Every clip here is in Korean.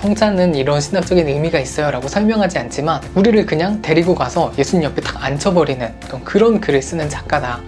성찬은 이런 신학적인 의미가 있어요 라고 설명하지 않지만 우리를 그냥 데리고 가서 예수님 옆에 딱 앉혀버리는 어떤 그런 글을 쓰는 작가다.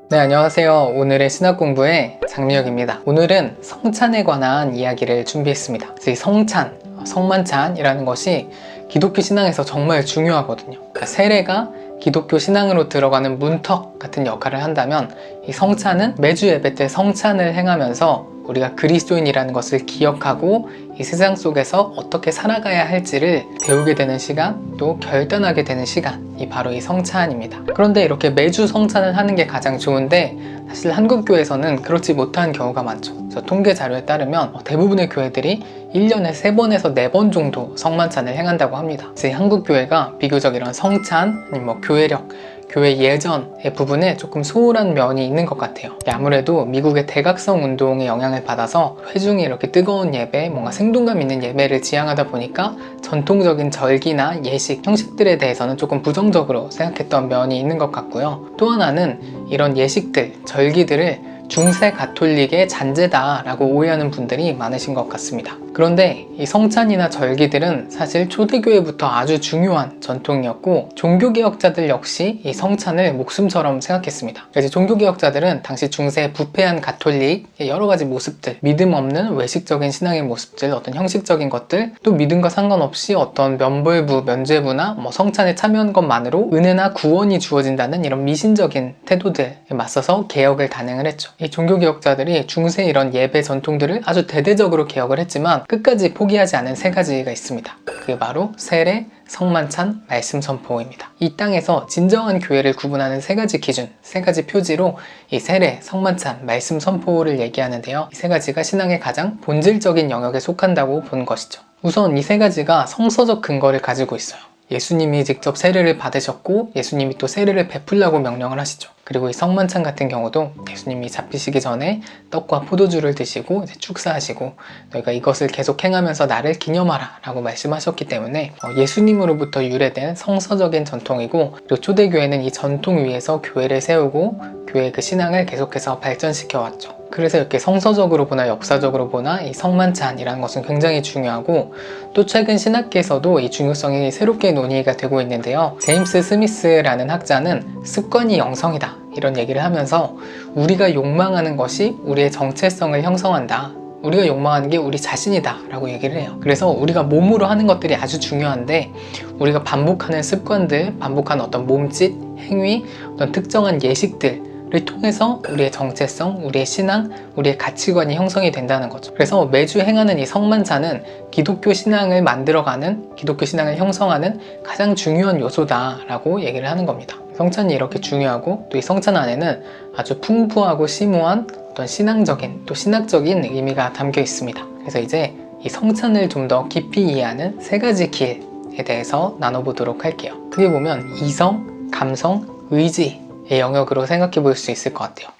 네, 안녕하세요. 오늘의 신학 공부의 장미혁입니다. 오늘은 성찬에 관한 이야기를 준비했습니다. 그래서 이 성찬, 성만찬이라는 것이 기독교 신앙에서 정말 중요하거든요. 그러니까 세례가 기독교 신앙으로 들어가는 문턱 같은 역할을 한다면 이 성찬은 매주 예배 때 성찬을 행하면서 우리가 그리스도인이라는 것을 기억하고 이 세상 속에서 어떻게 살아가야 할지를 배우게 되는 시간, 또 결단하게 되는 시간이 바로 이 성찬입니다. 그런데 이렇게 매주 성찬을 하는 게 가장 좋은데 사실 한국교회에서는 그렇지 못한 경우가 많죠. 그래서 통계 자료에 따르면 대부분의 교회들이 1년에 3번에서 4번 정도 성만찬을 행한다고 합니다. 그래서 한국교회가 비교적 이런 성찬, 아니면 교회력, 교회 예전의 부분에 조금 소홀한 면이 있는 것 같아요. 아무래도 미국의 대각성 운동의 영향을 받아서 회중이 이렇게 뜨거운 예배, 뭔가 생동감 있는 예배를 지향하다 보니까 전통적인 절기나 예식, 형식들에 대해서는 조금 부정적으로 생각했던 면이 있는 것 같고요. 또 하나는 이런 예식들, 절기들을 중세 가톨릭의 잔재다라고 오해하는 분들이 많으신 것 같습니다. 그런데 이 성찬이나 절기들은 사실 초대교회부터 아주 중요한 전통이었고 종교개혁자들 역시 이 성찬을 목숨처럼 생각했습니다. 그래서 종교개혁자들은 당시 중세 부패한 가톨릭의 여러 가지 모습들, 믿음 없는 외식적인 신앙의 모습들, 어떤 형식적인 것들, 또 믿음과 상관없이 어떤 면벌부, 면죄부나 성찬에 참여한 것만으로 은혜나 구원이 주어진다는 이런 미신적인 태도들에 맞서서 개혁을 단행을 했죠. 이 종교개혁자들이 중세 이런 예배 전통들을 아주 대대적으로 개혁을 했지만 끝까지 포기하지 않은 3가지가 있습니다. 그게 바로 세례, 성만찬, 말씀 선포입니다. 이 땅에서 진정한 교회를 구분하는 3가지 기준, 3가지 표지로 이 세례, 성만찬, 말씀 선포를 얘기하는데요. 이 3가지가 신앙의 가장 본질적인 영역에 속한다고 본 것이죠. 우선 이 3가지가 성서적 근거를 가지고 있어요. 예수님이 직접 세례를 받으셨고 예수님이 또 세례를 베풀라고 명령을 하시죠. 그리고 이 성만찬 같은 경우도 예수님이 잡히시기 전에 떡과 포도주를 드시고 이제 축사하시고 너희가 이것을 계속 행하면서 나를 기념하라 라고 말씀하셨기 때문에 예수님으로부터 유래된 성서적인 전통이고, 그리고 초대교회는 이 전통 위에서 교회를 세우고 교회의 그 신앙을 계속해서 발전시켜 왔죠. 그래서 이렇게 성서적으로 보나 역사적으로 보나 이 성만찬이라는 것은 굉장히 중요하고, 또 최근 신학계에서도 이 중요성이 새롭게 논의가 되고 있는데요. 제임스 스미스라는 학자는 습관이 영성이다 이런 얘기를 하면서 우리가 욕망하는 것이 우리의 정체성을 형성한다, 우리가 욕망하는 게 우리 자신이다 라고 얘기를 해요. 그래서 우리가 몸으로 하는 것들이 아주 중요한데 우리가 반복하는 습관들, 반복하는 어떤 몸짓, 행위, 어떤 특정한 예식들 를 통해서 우리의 정체성, 우리의 신앙, 우리의 가치관이 형성이 된다는 거죠. 그래서 매주 행하는 이 성만찬은 기독교 신앙을 만들어가는, 기독교 신앙을 형성하는 가장 중요한 요소다라고 얘기를 하는 겁니다. 성찬이 이렇게 중요하고 또 이 성찬 안에는 아주 풍부하고 심오한 어떤 신앙적인 또 신학적인 의미가 담겨 있습니다. 그래서 이제 이 성찬을 좀 더 깊이 이해하는 3가지 길에 대해서 나눠보도록 할게요. 크게 보면 이성, 감성, 의지 영역으로 생각해 볼 수 있을 것 같아요.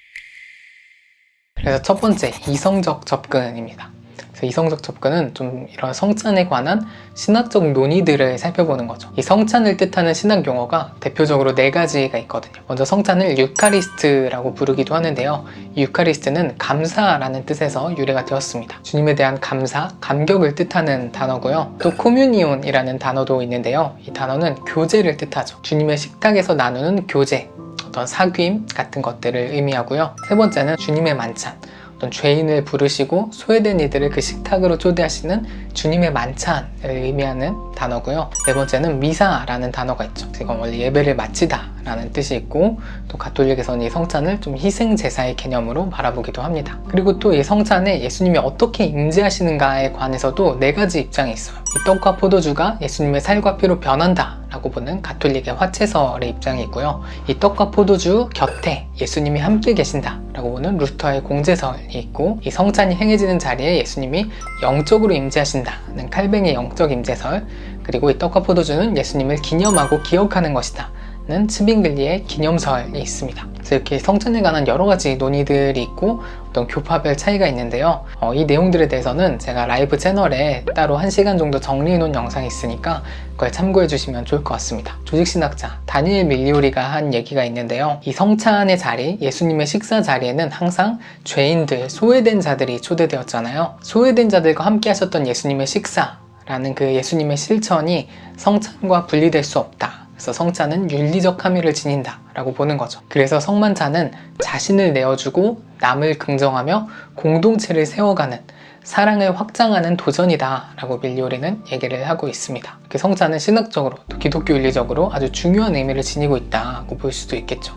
그래서 첫 번째, 이성적 접근입니다. 그래서 이성적 접근은 좀 이런 성찬에 관한 신학적 논의들을 살펴보는 거죠. 이 성찬을 뜻하는 신학 용어가 대표적으로 4가지가 있거든요. 먼저 성찬을 유카리스트라고 부르기도 하는데요. 이 유카리스트는 감사라는 뜻에서 유래가 되었습니다. 주님에 대한 감사, 감격을 뜻하는 단어고요. 또 코뮤니온이라는 단어도 있는데요. 이 단어는 교제를 뜻하죠. 주님의 식탁에서 나누는 교제, 어떤 사귐 같은 것들을 의미하고요. 3번째는 주님의 만찬, 어떤 죄인을 부르시고 소외된 이들을 그 식탁으로 초대하시는 주님의 만찬을 의미하는 단어고요. 4번째는 미사라는 단어가 있죠. 이건 원래 예배를 마치다 라는 뜻이 있고, 또 가톨릭에서는 이 성찬을 좀 희생제사의 개념으로 바라보기도 합니다. 그리고 또 이 성찬에 예수님이 어떻게 임재하시는가에 관해서도 4가지 입장이 있어요. 이 떡과 포도주가 예수님의 살과 피로 변한다 라고 보는 가톨릭의 화채설의 입장이 있고요. 이 떡과 포도주 곁에 예수님이 함께 계신다 라고 보는 루터의 공제설이 있고, 이 성찬이 행해지는 자리에 예수님이 영적으로 임재하신다는 칼뱅의 영적 임재설, 그리고 이 떡과 포도주는 예수님을 기념하고 기억하는 것이다 는 츠빙글리의 기념설이 있습니다. 그래서 이렇게 성찬에 관한 여러 가지 논의들이 있고 어떤 교파별 차이가 있는데요. 이 내용들에 대해서는 제가 라이브 채널에 따로 1시간 정도 정리해 놓은 영상이 있으니까 그걸 참고해 주시면 좋을 것 같습니다. 조직신학자 다니엘 밀리오리가 한 얘기가 있는데요. 이 성찬의 자리, 예수님의 식사 자리에는 항상 죄인들, 소외된 자들이 초대되었잖아요. 소외된 자들과 함께 하셨던 예수님의 식사라는 그 예수님의 실천이 성찬과 분리될 수 없다. 그래서 성찬은 윤리적 함의를 지닌다 라고 보는 거죠. 그래서 성만찬은 자신을 내어주고 남을 긍정하며 공동체를 세워가는 사랑을 확장하는 도전이다 라고 밀리오리는 얘기를 하고 있습니다. 그 성찬은 신학적으로 또 기독교 윤리적으로 아주 중요한 의미를 지니고 있다고 볼 수도 있겠죠.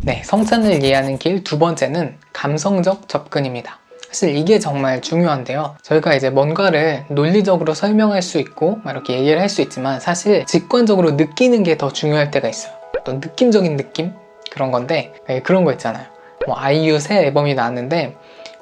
네, 성찬을 이해하는 길 두 번째는 감성적 접근입니다. 사실 이게 정말 중요한데요. 저희가 이제 뭔가를 논리적으로 설명할 수 있고 이렇게 얘기를 할 수 있지만 사실 직관적으로 느끼는 게 더 중요할 때가 있어요. 어떤 느낌적인 느낌? 그런 건데 그런 거 있잖아요. 아이유 새 앨범이 나왔는데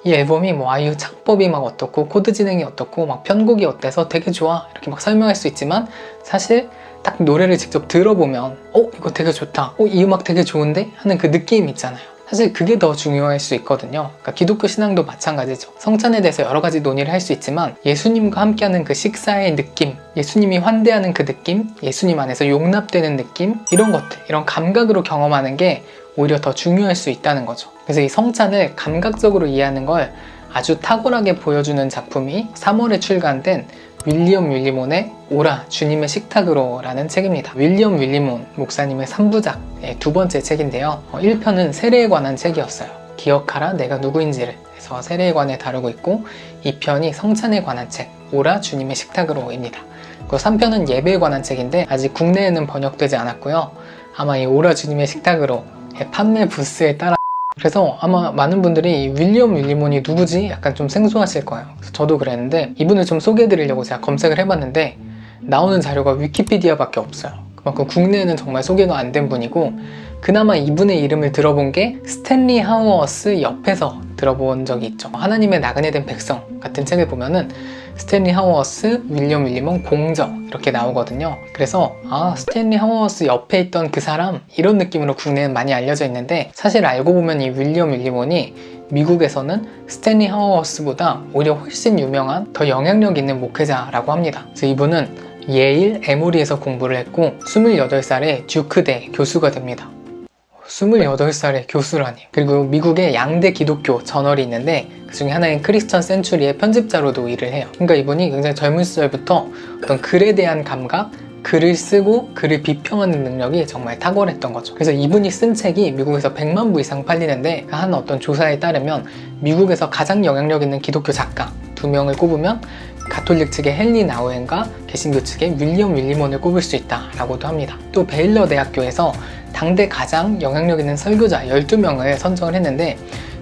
이 앨범이 아이유 창법이 막 어떻고 코드 진행이 어떻고 막 편곡이 어때서 되게 좋아 이렇게 막 설명할 수 있지만 사실 딱 노래를 직접 들어보면 이거 되게 좋다, 이 음악 되게 좋은데 하는 그 느낌 있잖아요. 사실 그게 더 중요할 수 있거든요. 그러니까 기독교 신앙도 마찬가지죠. 성찬에 대해서 여러 가지 논의를 할 수 있지만 예수님과 함께하는 그 식사의 느낌, 예수님이 환대하는 그 느낌, 예수님 안에서 용납되는 느낌, 이런 것들, 이런 감각으로 경험하는 게 오히려 더 중요할 수 있다는 거죠. 그래서 이 성찬을 감각적으로 이해하는 걸 아주 탁월하게 보여주는 작품이 3월에 출간된 윌리엄 윌리몬의 오라 주님의 식탁으로 라는 책입니다. 윌리엄 윌리몬 목사님의 3부작의 두 번째 책인데요. 1편은 세례에 관한 책이었어요. 기억하라 내가 누구인지를 해서 세례에 관해 다루고 있고 2편이 성찬에 관한 책 오라 주님의 식탁으로입니다. 그리고 3편은 예배에 관한 책인데 아직 국내에는 번역되지 않았고요. 아마 이 오라 주님의 식탁으로 판매 부스에 따라 그래서 아마 많은 분들이 윌리엄 윌리몬이 누구지? 약간 좀 생소하실 거예요. 그래서 저도 그랬는데 이분을 좀 소개해드리려고 제가 검색을 해봤는데 나오는 자료가 위키피디아밖에 없어요. 그만큼 국내에는 정말 소개가 안 된 분이고 그나마 이분의 이름을 들어본 게 스탠리 하우어스 옆에서 들어본 적이 있죠. 하나님의 나그네 된 백성 같은 책을 보면은 스탠리 하우어스, 윌리엄 윌리몬 공적 이렇게 나오거든요. 그래서 스탠리 하우어스 옆에 있던 그 사람 이런 느낌으로 국내엔 많이 알려져 있는데 사실 알고 보면 이 윌리엄 윌리몬이 미국에서는 스탠리 하우어스보다 오히려 훨씬 유명한 더 영향력 있는 목회자라고 합니다. 그래서 이분은 예일 에모리에서 공부를 했고 28살에 듀크대 교수가 됩니다. 28살의 교수라니. 그리고 미국의 양대 기독교 저널이 있는데 그 중에 하나인 크리스천 센츄리의 편집자로도 일을 해요. 그러니까 이분이 굉장히 젊은 시절부터 어떤 글에 대한 감각, 글을 쓰고 글을 비평하는 능력이 정말 탁월했던 거죠. 그래서 이분이 쓴 책이 미국에서 100만 부 이상 팔리는데 한 어떤 조사에 따르면 미국에서 가장 영향력 있는 기독교 작가 2명을 꼽으면 가톨릭 측의 헨리 나우엔과 개신교 측의 윌리엄 윌리몬을 꼽을 수 있다라고도 합니다. 또 베일러 대학교에서 당대 가장 영향력 있는 설교자 12명을 선정을 했는데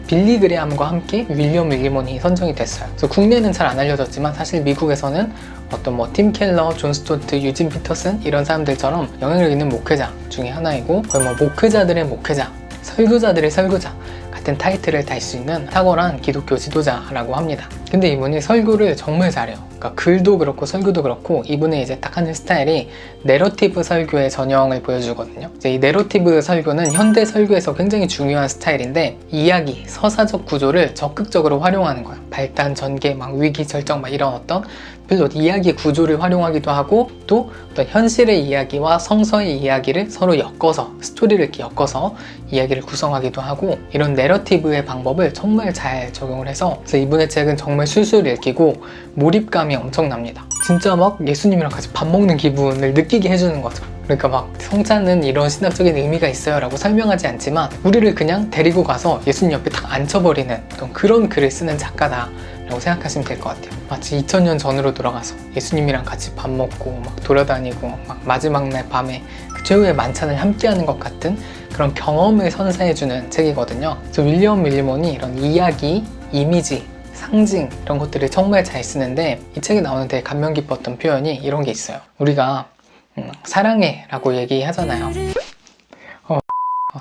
빌리 그레함과 함께 윌리엄 윌리몬이 선정이 됐어요. 그래서 국내는 잘 안 알려졌지만 사실 미국에서는 어떤 팀 켈러, 존 스토트, 유진 피터슨 이런 사람들처럼 영향력 있는 목회자 중에 하나이고 거의 목회자들의 목회자, 설교자들의 설교자 같은 타이틀을 달 수 있는 탁월한 기독교 지도자라고 합니다. 근데 이분이 설교를 정말 잘해요. 그러니까 글도 그렇고 설교도 그렇고 이분의 이제 딱 하는 스타일이 내러티브 설교의 전형을 보여주거든요. 이제 이 내러티브 설교는 현대 설교에서 굉장히 중요한 스타일인데 이야기, 서사적 구조를 적극적으로 활용하는 거예요. 발단, 전개, 위기, 절정 이런 어떤 별로 이야기 구조를 활용하기도 하고 또 어떤 현실의 이야기와 성서의 이야기를 서로 엮어서 스토리를 이렇게 엮어서 이야기를 구성하기도 하고 이런 내러티브의 방법을 정말 잘 적용을 해서 그래서 이분의 책은 정말 술술 읽히고 몰입감이 엄청납니다. 진짜 예수님이랑 같이 밥 먹는 기분을 느끼게 해주는 거죠. 그러니까 성찬은 이런 신학적인 의미가 있어요 라고 설명하지 않지만 우리를 그냥 데리고 가서 예수님 옆에 딱 앉혀버리는 어떤 그런 글을 쓰는 작가다 라고 생각하시면 될 것 같아요. 마치 2000년 전으로 돌아가서 예수님이랑 같이 밥 먹고 돌아다니고 마지막 날 밤에 그 최후의 만찬을 함께하는 것 같은 그런 경험을 선사해주는 책이거든요. 그래서 윌리엄 윌리몬이 이런 이야기, 이미지, 상징 이런 것들을 정말 잘 쓰는데 이 책에 나오는 되게 감명 깊었던 표현이 이런 게 있어요. 우리가 사랑해 라고 얘기하잖아요.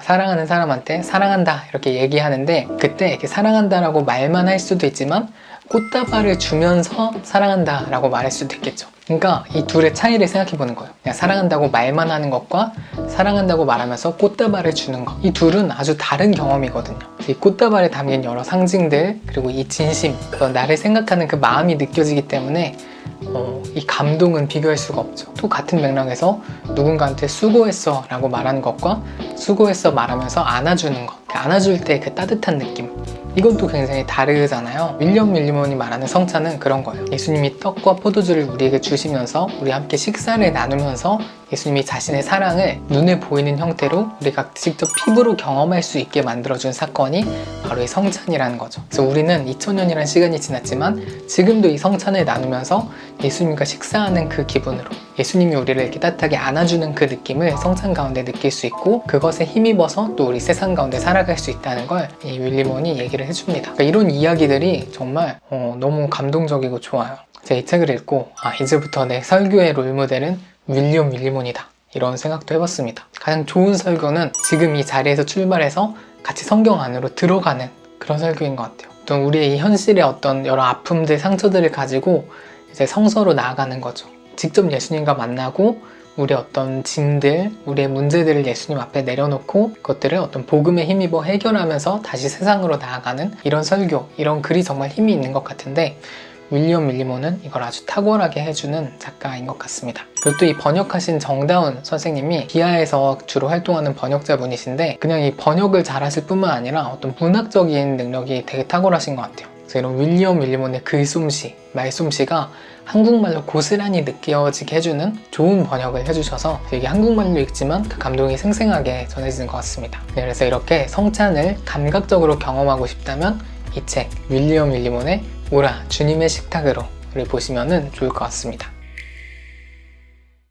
사랑하는 사람한테 사랑한다 이렇게 얘기하는데 그때 이렇게 사랑한다 라고 말만 할 수도 있지만 꽃다발을 주면서 사랑한다 라고 말할 수도 있겠죠. 그러니까 이 둘의 차이를 생각해 보는 거예요. 그냥 사랑한다고 말만 하는 것과 사랑한다고 말하면서 꽃다발을 주는 것, 이 둘은 아주 다른 경험이거든요. 이 꽃다발에 담긴 여러 상징들, 그리고 이 진심, 나를 생각하는 그 마음이 느껴지기 때문에 이 감동은 비교할 수가 없죠. 또 같은 맥락에서 누군가한테 수고했어 라고 말하는 것과 수고했어 말하면서 안아주는 것, 안아줄 때 그 따뜻한 느낌, 이건 또 굉장히 다르잖아요. 윌리엄 밀리몬이 말하는 성찬은 그런 거예요. 예수님이 떡과 포도주를 우리에게 주시면서 우리 함께 식사를 나누면서 예수님이 자신의 사랑을 눈에 보이는 형태로 우리가 직접 피부로 경험할 수 있게 만들어준 사건이 바로 이 성찬이라는 거죠. 그래서 우리는 2000년이라는 시간이 지났지만 지금도 이 성찬을 나누면서 예수님과 식사하는 그 기분으로, 예수님이 우리를 이렇게 따뜻하게 안아주는 그 느낌을 성찬 가운데 느낄 수 있고, 그것에 힘입어서 또 우리 세상 가운데 살아갈 수 있다는 걸 이 윌리몬이 얘기를 해줍니다. 그러니까 이런 이야기들이 정말 너무 감동적이고 좋아요. 제가 이 책을 읽고 이제부터 내 설교의 롤모델은 윌리엄 밀리몬이다, 이런 생각도 해봤습니다. 가장 좋은 설교는 지금 이 자리에서 출발해서 같이 성경 안으로 들어가는 그런 설교인 것 같아요. 또 우리의 이 현실의 어떤 여러 아픔들, 상처들을 가지고 이제 성서로 나아가는 거죠. 직접 예수님과 만나고 우리의 어떤 짐들, 우리의 문제들을 예수님 앞에 내려놓고 그것들을 어떤 복음에 힘입어 해결하면서 다시 세상으로 나아가는 이런 설교, 이런 글이 정말 힘이 있는 것 같은데, 윌리엄 밀리몬은 이걸 아주 탁월하게 해주는 작가인 것 같습니다. 그리고 또 이 번역하신 정다운 선생님이 기아에서 주로 활동하는 번역자분이신데, 그냥 이 번역을 잘하실 뿐만 아니라 어떤 문학적인 능력이 되게 탁월하신 것 같아요. 그래서 이런 윌리엄 밀리몬의 글솜씨, 말솜씨가 한국말로 고스란히 느껴지게 해주는 좋은 번역을 해주셔서 이게 한국말로 읽지만 그 감동이 생생하게 전해지는 것 같습니다. 그래서 이렇게 성찬을 감각적으로 경험하고 싶다면 이 책 윌리엄 밀리몬의 오라 주님의 식탁으로를 보시면 좋을 것 같습니다.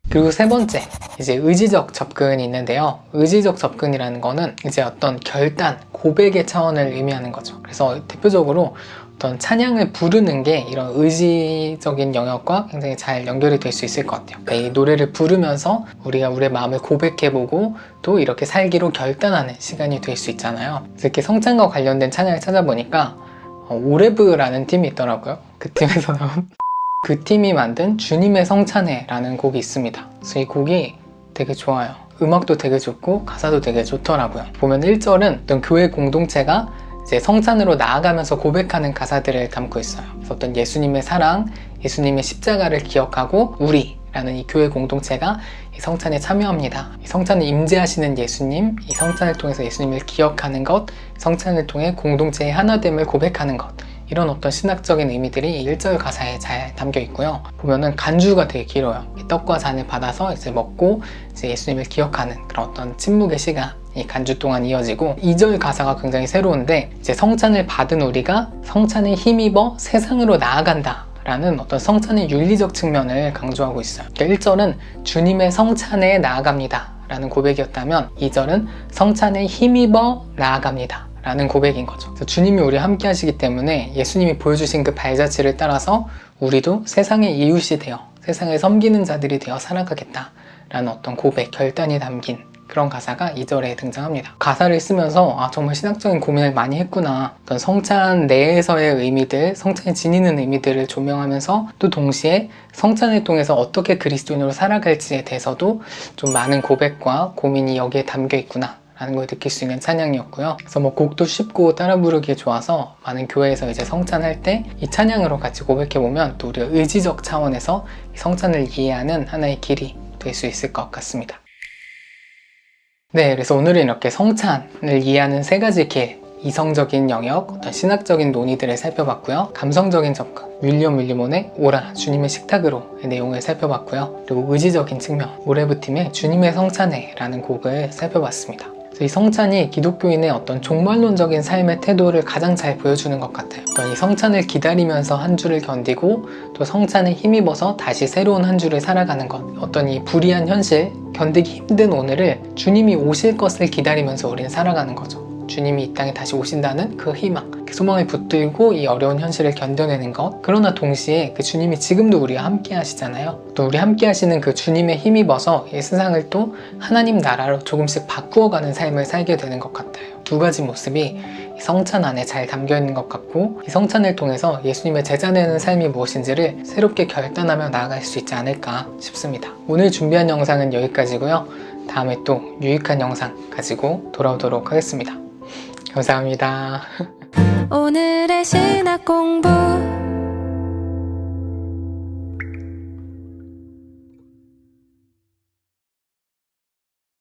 그리고 세 번째, 이제 의지적 접근이 있는데요. 의지적 접근이라는 거는 이제 어떤 결단, 고백의 차원을 의미하는 거죠. 그래서 대표적으로 어떤 찬양을 부르는 게 이런 의지적인 영역과 굉장히 잘 연결이 될 수 있을 것 같아요. 그러니까 이 노래를 부르면서 우리가 우리의 마음을 고백해보고 또 이렇게 살기로 결단하는 시간이 될 수 있잖아요. 그래서 이렇게 성찬과 관련된 찬양을 찾아보니까 오레브라는 팀이 있더라고요. 그 팀에서 나온 그 팀이 만든 주님의 성찬회라는 곡이 있습니다. 그래서 이 곡이 되게 좋아요. 음악도 되게 좋고 가사도 되게 좋더라고요. 보면 1절은 어떤 교회 공동체가 이제 성찬으로 나아가면서 고백하는 가사들을 담고 있어요. 그래서 어떤 예수님의 사랑, 예수님의 십자가를 기억하고 우리라는 이 교회 공동체가 이 성찬에 참여합니다. 이 성찬을 임재하시는 예수님, 이 성찬을 통해서 예수님을 기억하는 것, 성찬을 통해 공동체의 하나됨을 고백하는 것, 이런 어떤 신학적인 의미들이 1절 가사에 잘 담겨 있고요. 보면은 간주가 되게 길어요. 떡과 잔을 받아서 이제 먹고 이제 예수님을 기억하는 그런 어떤 침묵의 시간, 이 간주 동안 이어지고, 2절 가사가 굉장히 새로운데 이제 성찬을 받은 우리가 성찬에 힘입어 세상으로 나아간다 라는 어떤 성찬의 윤리적 측면을 강조하고 있어요. 그러니까 1절은 주님의 성찬에 나아갑니다 라는 고백이었다면 2절은 성찬에 힘입어 나아갑니다 라는 고백인 거죠. 그래서 주님이 우리와 함께 하시기 때문에 예수님이 보여주신 그 발자취를 따라서 우리도 세상의 이웃이 되어 세상을 섬기는 자들이 되어 살아가겠다 라는 어떤 고백, 결단이 담긴 그런 가사가 2절에 등장합니다. 가사를 쓰면서 정말 신학적인 고민을 많이 했구나, 어떤 성찬 내에서의 의미들, 성찬이 지니는 의미들을 조명하면서 또 동시에 성찬을 통해서 어떻게 그리스도인으로 살아갈지에 대해서도 좀 많은 고백과 고민이 여기에 담겨 있구나 라는 걸 느낄 수 있는 찬양이었고요. 그래서 뭐 곡도 쉽고 따라 부르기 좋아서 많은 교회에서 이제 성찬할 때 이 찬양으로 같이 고백해보면 또 우리가 의지적 차원에서 성찬을 이해하는 하나의 길이 될 수 있을 것 같습니다. 네, 그래서 오늘은 이렇게 성찬을 이해하는 세 가지 길, 이성적인 영역, 어떤 신학적인 논의들을 살펴봤고요. 감성적인 접근, 윌리엄 밀리몬의 오라 주님의 식탁으로의 내용을 살펴봤고요. 그리고 의지적인 측면, 오레브팀의 주님의 성찬회라는 곡을 살펴봤습니다. 이 성찬이 기독교인의 어떤 종말론적인 삶의 태도를 가장 잘 보여주는 것 같아요. 어떤 이 성찬을 기다리면서 한 주를 견디고 또 성찬에 힘입어서 다시 새로운 한 주를 살아가는 것, 어떤 이 불의한 현실, 견디기 힘든 오늘을 주님이 오실 것을 기다리면서 우리는 살아가는 거죠. 주님이 이 땅에 다시 오신다는 그 희망, 그 소망을 붙들고 이 어려운 현실을 견뎌내는 것, 그러나 동시에 그 주님이 지금도 우리와 함께 하시잖아요. 또 우리 함께 하시는 그 주님에 힘입어서 이 세상을 또 하나님 나라로 조금씩 바꾸어가는 삶을 살게 되는 것 같아요. 두 가지 모습이 이 성찬 안에 잘 담겨 있는 것 같고, 이 성찬을 통해서 예수님의 제자 되는 삶이 무엇인지를 새롭게 결단하며 나아갈 수 있지 않을까 싶습니다. 오늘 준비한 영상은 여기까지고요. 다음에 또 유익한 영상 가지고 돌아오도록 하겠습니다. 감사합니다. 오늘의 신학 공부